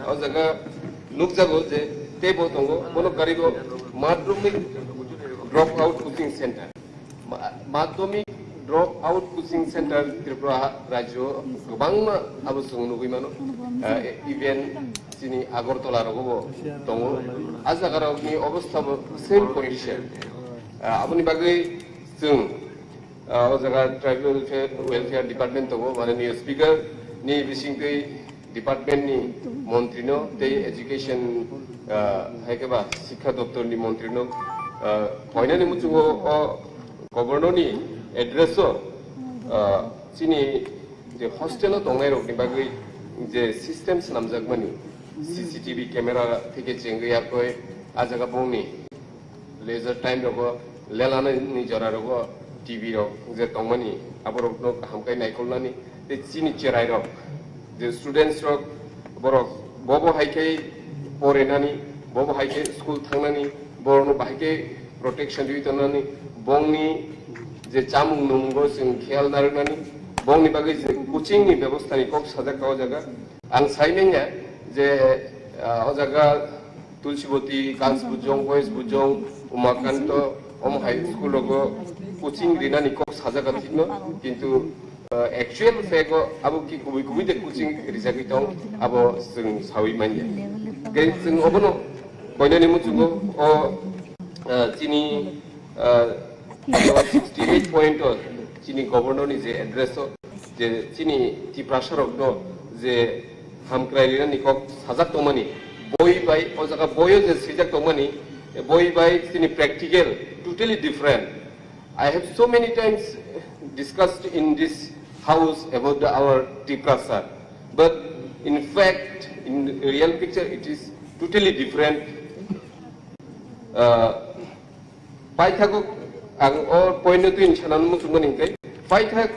o jaga nukjago je tebo tongo mono karigo madhyamik drop out coaching center madhyamik drop out coaching center Tripura rajyo gobangma abo sung nugui mano event sini Agartala rogo tongo ajagara ni obostha same condition aboni bagai sung o jaga tribal welfare department tongo mananiya speaker ni bisingtei department ni মন্ত্রী no te education haikeba শিক্ষা দপ্তর ni মন্ত্রী no hoina ni muchungo governor ni address chini je hostel tongnai rok ni bagai je system namjakmani cctv camera theke chengia koi ajaga bongni leisure time rogo lelana ni jora rogo tv rok je tongmani aborok no hamkai naikolnani te chini cherai rok je students rok borok bobo haike porenani bobo haike school thangnani borno bahike protection ditonani bongni je chamung nunggo sing khel narnani bongni bagai je coaching ni ব্যবস্থা ni kok sajak kawa jaga ang saimenya je o jaga tulsiboti girls bujong boys bujong umakanto om high school logo coaching rinani kok sajak thikno kintu actual fego abo ki kubi de coaching rizagi tong abo sing sawi manya ke sing obono koinani muchungo o chini 68 point chini governor ni je address je chini ti prasharok no je hamkrai ni kok sajak tongmani boy by o jaga boyo je sijak tongmani boy by chini practical totally different. I have so many times discussed in this house about our Tiprasa, but in fact, in real picture, it is totally different. Paithak ang or point to in Chanan Mutumani, Paithak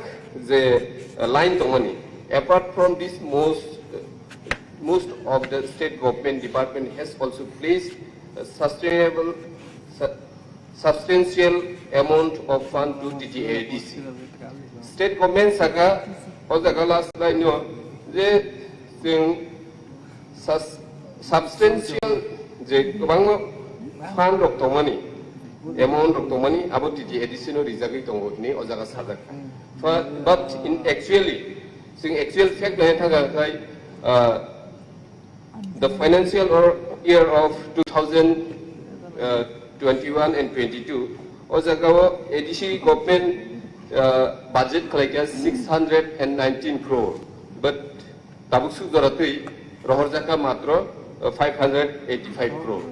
the line to money. Apart from this, most of the state government department has also placed a substantial amount of fund to TTADC. State government saka o jaga last line no je sing substantial je gobang fund rok tongmani amount rok tongmani abo TTADC no rizagi tongo ni o jaga sajak but in actually sing actual fact na thaga kai the financial year of 2021 and 22 o jaga ADC government budget like 619 crore, but Tabuksu Doratui Rohorjaka Matro 585 crore.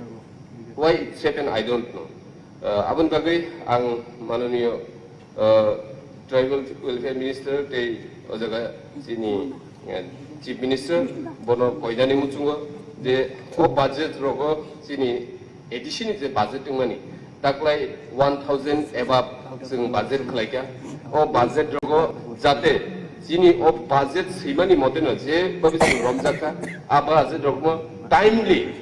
Why it happened, I don't know. Abun Bagai, Ang Manonio Tribal Welfare Minister, Te Ozaga Sini Chief Minister, Bono Koidani Mutungo, the budget rogo Sini addition is the budgeting money. Taklai 1,000 above sing budget kalaika o budget rogo jate chini o budget simani moteno je babi sing romjaka a budget rogo timely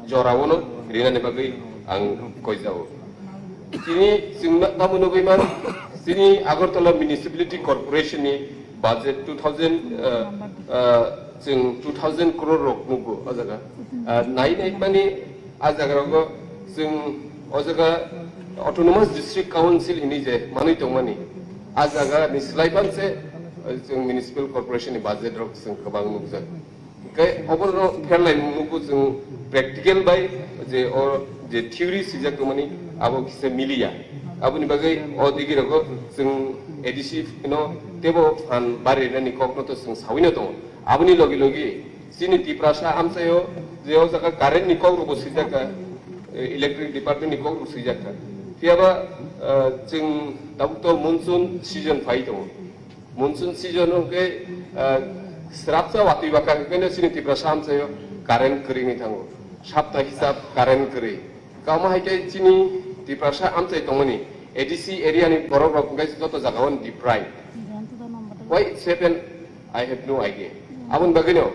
jorawono rinane bagai ang koijao chini sing tamuno gaiman chini Agartala municipality corporation ni budget 2000 crore rok nugo ajaga nai mani ajaga rogo sing ojaga autonomous district council ini je manui tongmani ajaga ni slaiban se municipal corporation ni budget rok sing kabang nukjak kai oborno fairlai nuku sing practical by je or je theory sijak tongmani abo kise milia aboni bagai odigi roko sing ADC no tebo fan bare ni kokno to sing sawino tong aboni logi logi sini Tiprasa amsayo je ojaga current ni kok ro sijaka electric department ni kok ro sijaka Tiaba jeng dabuto monsoon season fai dong. Monsoon season ke serapsa waktu bakal kena sini Tiprasa amsayo current kering ni tango. Sabta hisab current kering. Kau mah ke sini Tiprasa amsay tongoni. ADC area ni borok borok guys joto jagawan deprived. Why it happened? I have no idea. Abun bagino.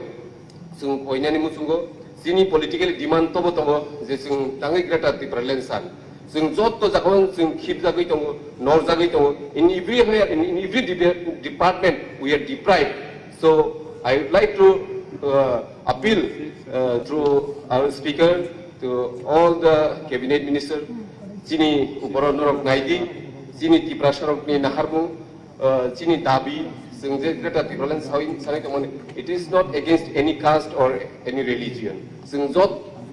Sung poinnya ni musungo. Sini politically demand tobo je sung tangi grata Tipralensan. Sung joto jagawan sung khip jagai tongo, nor jagai tongo. In every department we are deprived. So I would like to appeal through our speaker to all the cabinet minister, Chini Uparonorok Naidi, Chini Tiprasharok ni Naharmu, Chini Dabi, it is not against any caste or any religion.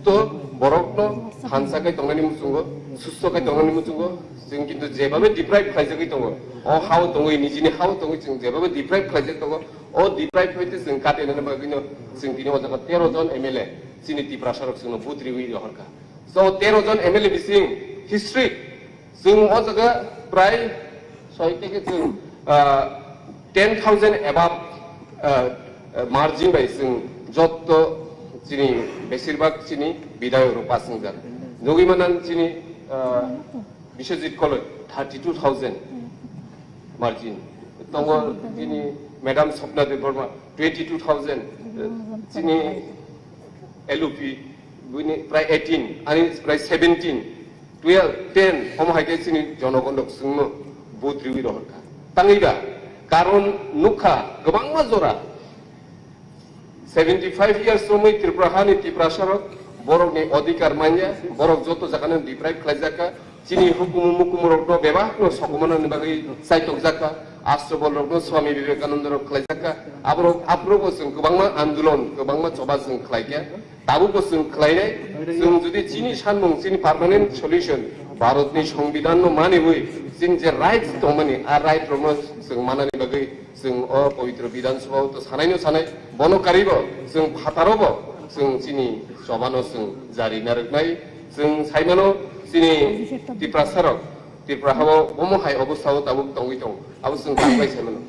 Borokno Hansakai Tongani Musungo, Susokai Tongani Musungo, Singing to Zebabe deprived Kazakitongo, or how Tongo in Nijini, how Tongo in Zebabe deprived Kazakitongo, or deprived Petis and Katin and Bagino, Singino, the Terozon MLA, Siniti Prasharok, Putri Horka. So Terozon MLA be seeing history. Sing also the pride, so I take it to 10,000 above margin by Sing Jotto. Chini Besirбак chini bidayo passing that. Nogimanan chini Bishopit College 32,000 margin. Tongo chini Madam Sopna de Burma 22,000 chini LUP price 18 and price 17 12 10 Homo Hake chini Jonogondok Sungno both review Horka. Tangiga Karon Nuka Gabangma Zora 75 years সময় ত্রিপুরাহানি ত্রিপুরাশারক বরকনি অধিকার মানিয়া বরক যত জাকানে deprive খাইজাকা চিনি হুকুম মুকুমরকনো বেবাহনো সকমানানি বাগै সাইতক জাকা আশ্রবলরকনো স্বামী বিবেকানন্দরক খাইজাকা আবরক আপ্রবো जों गोबांमा आन्दोलन गोबांमा सभा जों खाइया दाबो जों खाइनाय जों जुदि चिनि सानमुं चिनि पार्मानेन्ट सल्युशन भारतनि संविधाननो मानिबै जों जे राइट्स दंमानि आ राइट रमो जों मानानि बागै जों पवित्र विधानसभायाव तो सानायनो सानाय बनकारिबो जों फातारबो जों चिनि सभानो जों जारि नारनाय जों साइमानो चिनि टिप्रासारक टिप्राहाव बमहाय अबस्थाव दाबो दंगै दं आबो जों थांबाय साइमानो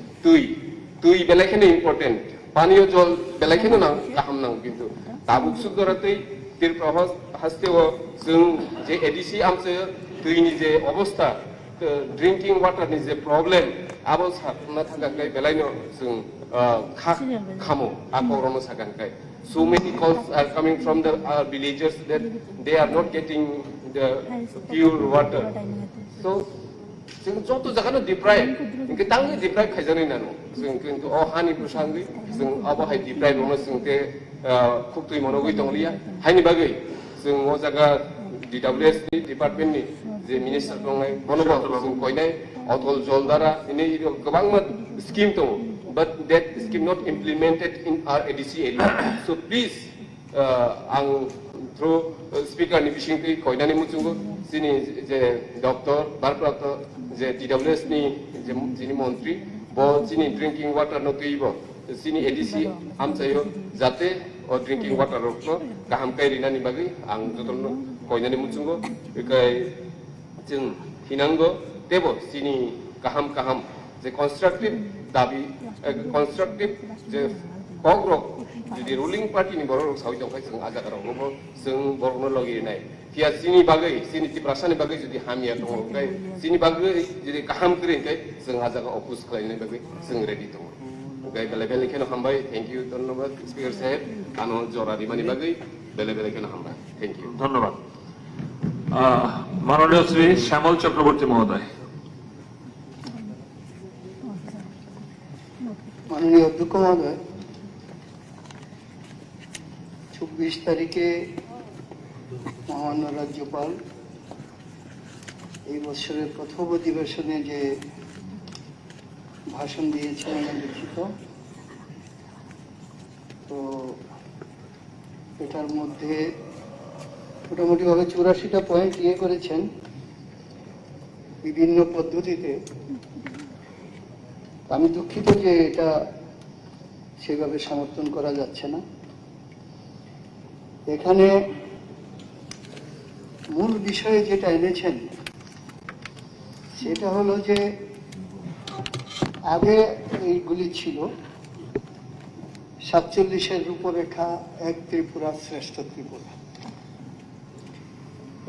दुइ बेलायखेनो इम्पोर्टेन्ट पानियो जल बेलायखेनो नां गाहाम नां किन्तु दाबो सुगरातै टिप्राहाव हास्तेव जों जे एडिसि आमसे दैनि जे अबस्था drinking water is a problem. Abos na thagakai belaino sung khamo akorono sagankai. So many calls are coming from the villagers that they are not getting the pure water. So sung joto jagano deprive. Inke tangi deprive khajani nano. Sung kintu hani pusangi sung abo hai deprive ono sung te khuktui monogui tonglia. Hani bagai sung o jaga DWS ni department ni J minister दंनाय बनबो जों कयनाय अटल जल द्वारा इनि गोबां scheme दं but that scheme not implemented in our ADC area. So please आं through speaker ni बिसिंखै कयनानि मुचुंगो जिनि जे doctor बारप्राप्त जे DWS नि जे जिनि मन्त्रि बो जिनि ड्रिंकिं वाटर न तैबो जिनि ADC आमचायो जाते or drinking water रखनो गाहाम काय रिनानि बागै आं जतन कयनानि मुचुंगो बेखाय जों हिनांगो देबो सिनि गाहाम जे कन्स्ट्राक्टिव दाबि कन्स्ट्राक्टिव जे कग्रक जुदि रुलिं पार्टीनि बरक सावि दंखाय जों आजागारावबो जों बरनो लगिनाय फिया सिनि बागै सिनि टिप्रासानि बागै जुदि हामिया दंखाय सिनि बागै जुदि गाहाम करिनखाय जों आजागा अपोज खालायनाय बागै जों रेडि दं गाय बेले केनो हामबाय थैंक यू धन्यवाद स्पीकर साहेब आनो जरा दिमानि बागै बेले केनो हामबाय थैंक यू धन्यवाद माननीय श्री श्यामल चक्रवर्ती महोदय माननीय अध्यक्ष महोदय 24 तारीखे महामान्य राज्यपाल এই বছরের প্রথম অধিবেশনে যে ভাষণ দিয়েছেন আমি দুঃখিত তো এটার মধ্যে মোটামুটিভাবে 84টা পয়েন্ট ইয়ে করেছেন বিভিন্ন পদ্ধতিতে আমি দুঃখিত যে এটা সেভাবে সমর্থন করা যাচ্ছে না এখানে মূল বিষয়ে যেটা এনেছেন সেটা হলো যে আগে এইগুলি ছিল 47-এর রূপরেখা এক ত্রিপুরা শ্রেষ্ঠ ত্রিপুরা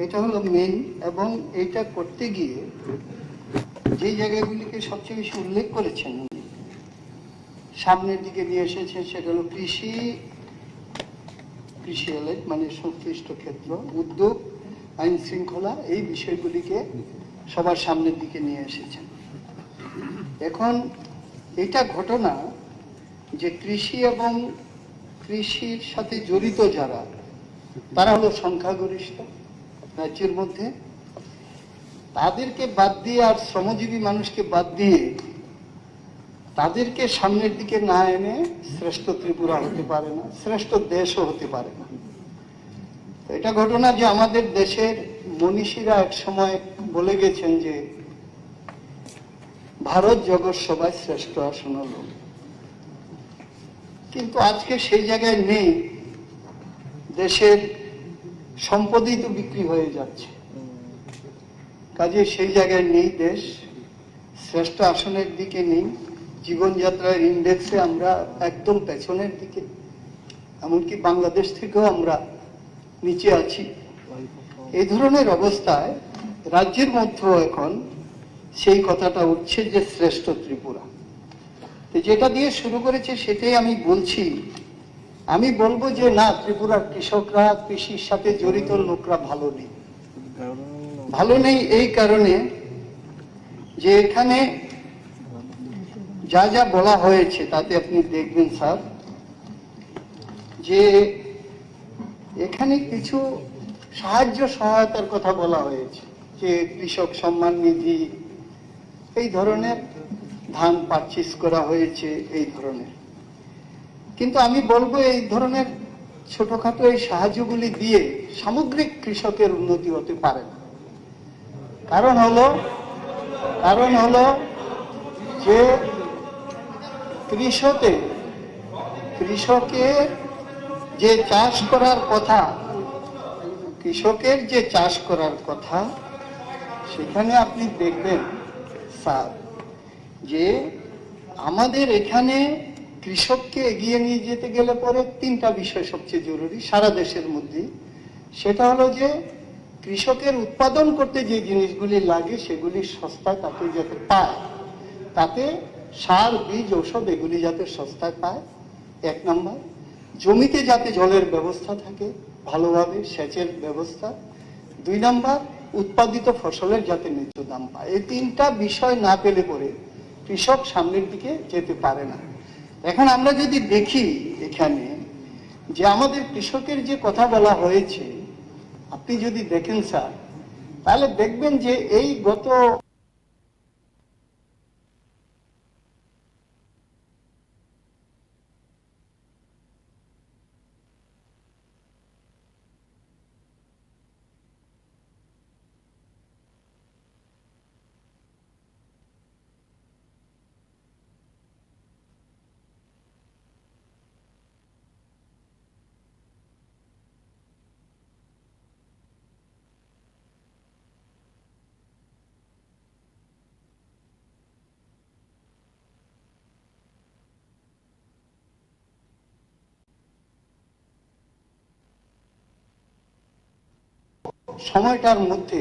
এটা হলো মেন এবং এটা করতে গিয়ে যে জায়গাগুলিকে সবচেয়ে বেশি উল্লেখ করেছেন সামনের দিকে নিয়ে এসেছেন সেটা হলো কৃষি মানে সংশ্লিষ্ট ক্ষেত্র উদ্যোগ আইন শৃঙ্খলা এই বিষয়গুলিকে সবার সামনের দিকে নিয়ে এসেছেন এখন এটা ঘটনা যে কৃষি এবং কৃষির সাথে জড়িত যারা, তারা হলো সংখ্যাগরিষ্ঠ রাজ্যের মধ্যে। তাদেরকে বাদ দিয়ে আর শ্রমজীবী মানুষকে বাদ দিয়ে তাদেরকে সামনের দিকে না এনে শ্রেষ্ঠ ত্রিপুরা হতে পারে না, শ্রেষ্ঠ দেশও হতে পারে না। এটা ঘটনা যে আমাদের দেশের মনীষীরা এক সময় বলে গেছেন যে ভারত জগৎ সবাই শ্রেষ্ঠ আসন লোক, কিন্তু আজকে সেই জায়গায় নেই। দেশের সম্পদই তো বিক্রি হয়ে যাচ্ছে, কাজে সেই জায়গায় নেই দেশ, শ্রেষ্ঠ আসনের দিকে নেই। জীবনযাত্রার ইন্ডেক্সে আমরা একদম পেছনের দিকে, এমনকি বাংলাদেশ থেকেও আমরা নিচে আছি। এই ধরনের অবস্থায় রাজ্যের মধ্যেও এখন সেই কথাটা উঠছে যে শ্রেষ্ঠ ত্রিপুরা। তো যেটা দিয়ে শুরু করেছে সেটাই আমি বলছি। আমি বলবো যে না, ত্রিপুরার কৃষকরা, কৃষির সাথে জড়িত লোকরা ভালো নেই। ভালো নেই এই কারণে যে এখানে যা যা বলা হয়েছে তাতে আপনি দেখবেন স্যার যে এখানে কিছু সাহায্য সহায়তার কথা বলা হয়েছে, যে কৃষক সম্মান নিধি, এই ধরনের ধান পারচেজ করা হয়েছে, এই ধরনের। কিন্তু আমি বলবো এই ধরনের ছোটখাটো এই সাহায্যগুলি দিয়ে সামগ্রিক কৃষকের উন্নতি হতে পারে না। কারণ হলো যে কৃষকের যে চাষ করার কথা, সেখানে আপনি দেখবেন স্যার যে আমাদের এখানে কৃষককে এগিয়ে নিয়ে যেতে গেলে পরে তিনটা বিষয় সবচেয়ে জরুরি সারা দেশের মধ্যে। সেটা হলো যে কৃষকের উৎপাদন করতে যে জিনিসগুলি লাগে সেগুলি সস্তায় তাকে যাতে পায়, তাতে সার, বীজ, ঔষধ এগুলি যাতে সস্তায় পায়, এক নম্বর। জমিতে যাতে জলের ব্যবস্থা থাকে ভালোভাবে, সেচের ব্যবস্থা। দুই নম্বর, উৎপাদিত ফসলের যাতে ন্যায্য দাম পায়। এই তিনটা বিষয় না পেলে পরে কৃষক সামনের দিকে যেতে পারে না। এখন আমরা যদি দেখি এখানে যে আমাদের কৃষকের যে কথা বলা হয়েছে, আপনি যদি দেখেন স্যার, তাহলে দেখবেন যে এই গত সময়টার মধ্যে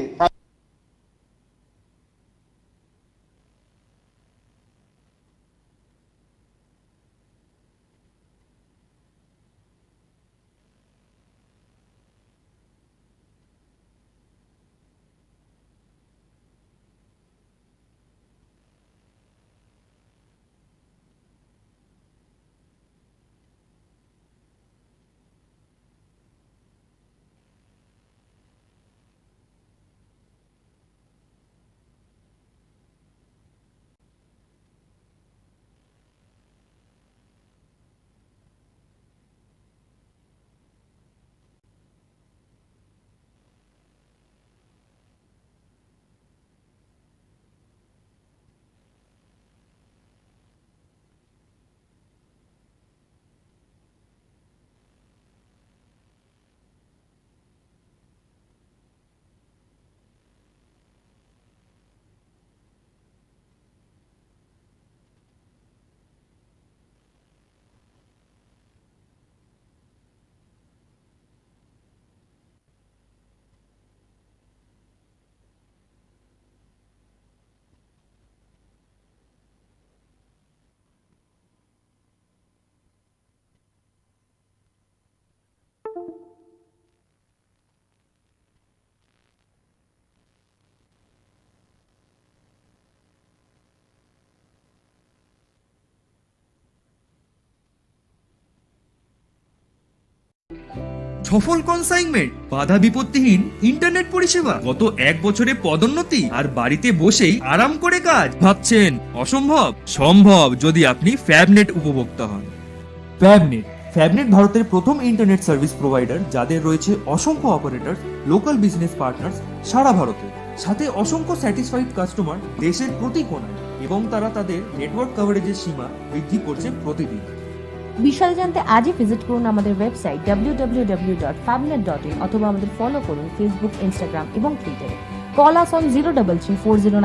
সফল কনসাইনমেন্ট, বাধা বিপত্তিহীন ইন্টারনেট পরিষেবা, গত 1 বছরে পদোন্নতি, আর বাড়িতে বসেই আরাম করে কাজ। ভাবছেন অসম্ভব? সম্ভব যদি আপনি ফ্যাবনেট উপভোক্তা হন। ফ্যাবনেট ভারতের প্রথম ইন্টারনেট সার্ভিস প্রোভাইডার, যাদের রয়েছে অসংখ্য অপারেটর, লোকাল বিজনেস পার্টনার্স সারা ভারতে, সাথে অসংখ্য স্যাটিসফাইড কাস্টমার দেশের প্রতি কোণায়, এবং তারা তাদের নেটওয়ার্ক কভারেজের সীমা বৃদ্ধি করছে প্রতিদিন। বিশদ জানতে আজই ভিজিট করুন আমাদের ওয়েবসাইট www.fabnet.in অথবা আমাদের ফলো করুন ফেসবুক, ইনস্টাগ্রাম এবং টুইটারে। Call us on 033 409